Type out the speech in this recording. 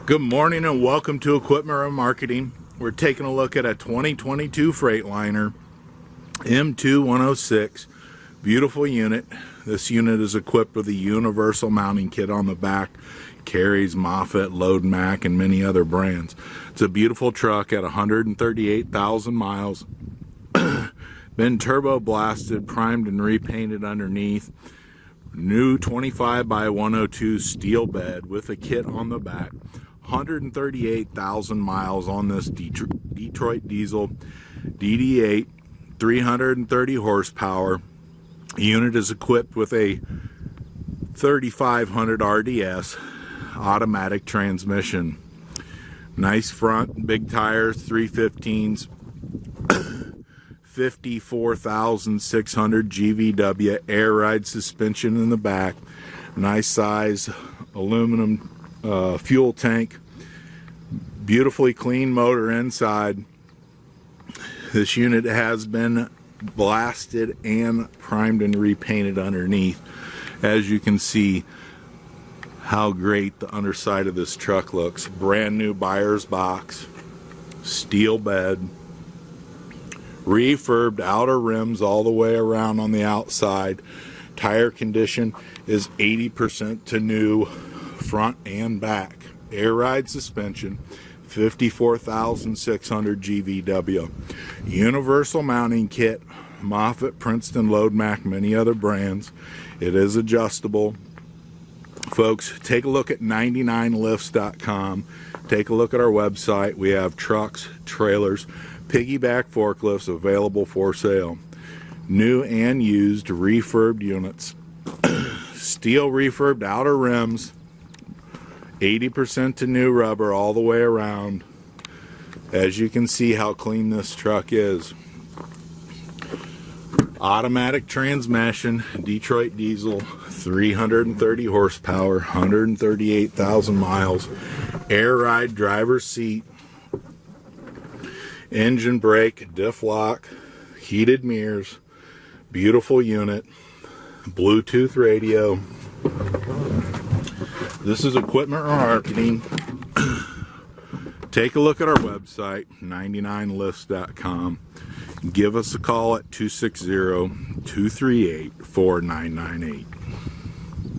Good morning and welcome to Equipment Remarketing. We're taking a look at a 2022 Freightliner M2106. Beautiful unit. This unit is equipped with a universal mounting kit on the back. Carries Moffett, Load Mac, and many other brands. It's a beautiful truck at 138,000 miles. Been turbo blasted, primed, and repainted underneath. New 25 by 102 steel bed with a kit on the back. 138,000 miles on this Detroit diesel DD8, 330 horsepower. The unit is equipped with a 3500 RDS automatic transmission. Nice front, big tires, 315s, 54,600 GVW, air ride suspension in the back. Nice size aluminum fuel tank. Beautifully clean motor inside. This unit has been blasted and primed and repainted underneath. As you can see how great the underside of this truck looks. Brand new buyer's box, steel bed, refurbed outer rims all the way around on the outside. Tire condition is 80% to new, front and back. Air ride suspension, 54,600 GVW. Universal mounting kit, Moffett, Princeton, Load Mac, many other brands. It is adjustable. Folks, take a look at 99lifts.com. Take a look at our website. We have trucks, trailers, Piggyback forklifts available for sale. New and used refurbed units. Steel refurbed outer rims, 80% to new rubber all the way around. As you can see how clean this truck is. Automatic transmission, Detroit diesel, 330 horsepower, 138,000 miles. Air ride driver's seat, engine brake, diff lock, heated mirrors, beautiful unit, Bluetooth radio. This is Equipment Remarketing. Take a look at our website, 99lifts.com. Give us a call at 260-238-4998.